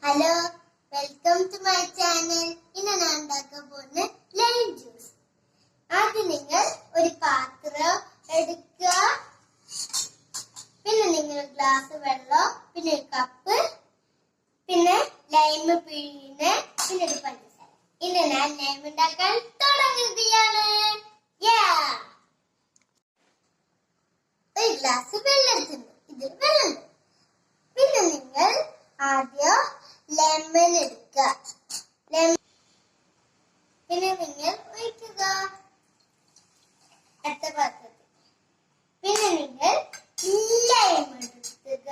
Hello, welcome to my channel. ഇന്ന് ഞാൻ ഉണ്ടാക്കാൻ പോകുന്ന ലൈം ജ്യൂസ്. ആദ്യം നിങ്ങൾ ഒരു പാത്രം എടുക്കുക, പിന്നെ നിങ്ങൾ ഗ്ലാസ് വെള്ളം, പിന്നെ ഒരു കപ്പ്, പിന്നെ ലൈം പിഴിഞ്ഞ്, പിന്നെ ഒരു പഞ്ചസാര. ഇന്ന് ഞാൻ ലൈം ഉണ്ടാക്കാൻ തുടങ്ങുകയാണ്. ഒരു ഗ്ലാസ് വെള്ളം എടുക്കുന്നു, ഇതിൽ വെള്ളം. പിന്നെ നിങ്ങൾ ആദ്യം ലെമൺ എടുക്കുക, പിന്നെ നിങ്ങൾ ഒഴിക്കുക അടുത്ത പാത്രത്തിൽ. പിന്നെ നിങ്ങൾ ലൈം എടുക്കുക,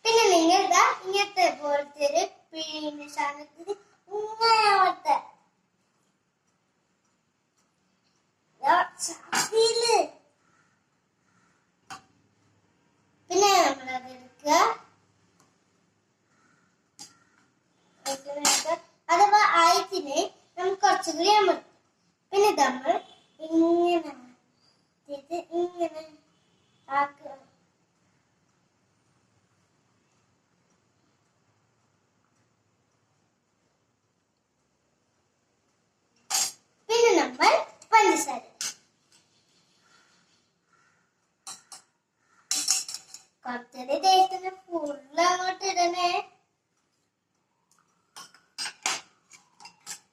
പിന്നെ നിങ്ങൾ ഇങ്ങനത്തെ പോലത്തെ ഒരു പിഴിയുന്ന സാധനത്തിൽ ഇങ്ങനത്തെ പിന്നെ നമ്മളത് എടുക്കുക. അഥവാ ആയതിന് നമുക്ക് കുറച്ചുകൂടി അമർത്തും. പിന്നെ നമ്മൾ ഇങ്ങനെ ഇങ്ങനെ ആക്കുക. പിന്നെ നമ്മൾ പഞ്ചസാര കുറച്ചൊരു ടേസ്റ്റിന് ഫുള്ള് അങ്ങോട്ട് ഇടണേ.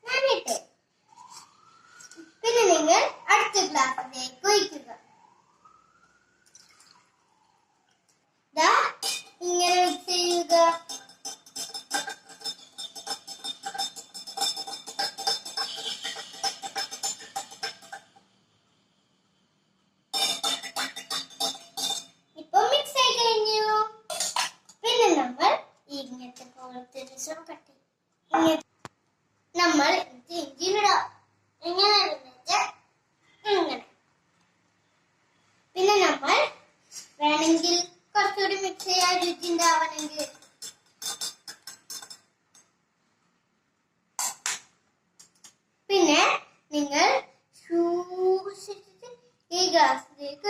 ഞാനിട്ട് പിന്നെ നിങ്ങൾ അടുത്ത ഗ്ലാസ്സിലേക്ക് ഒഴിക്കുക. ഇങ്ങനെ മിക്സ് ചെയ്യുക. ഇങ്ങനത്തെ പോലത്തെ കട്ടി നമ്മൾ ഇഞ്ചിയിലിടാം. എങ്ങനെയാണെന്ന് വെച്ചാൽ ഇങ്ങനെ. പിന്നെ നമ്മൾ വേണമെങ്കിൽ കുറച്ചുകൂടി മിക്സ് ചെയ്യാൻ രുചി ഉണ്ടാവണമെങ്കിൽ പിന്നെ നിങ്ങൾ സൂക്ഷിച്ചിട്ട് ഈ ഗ്ലാസ്സിലേക്ക്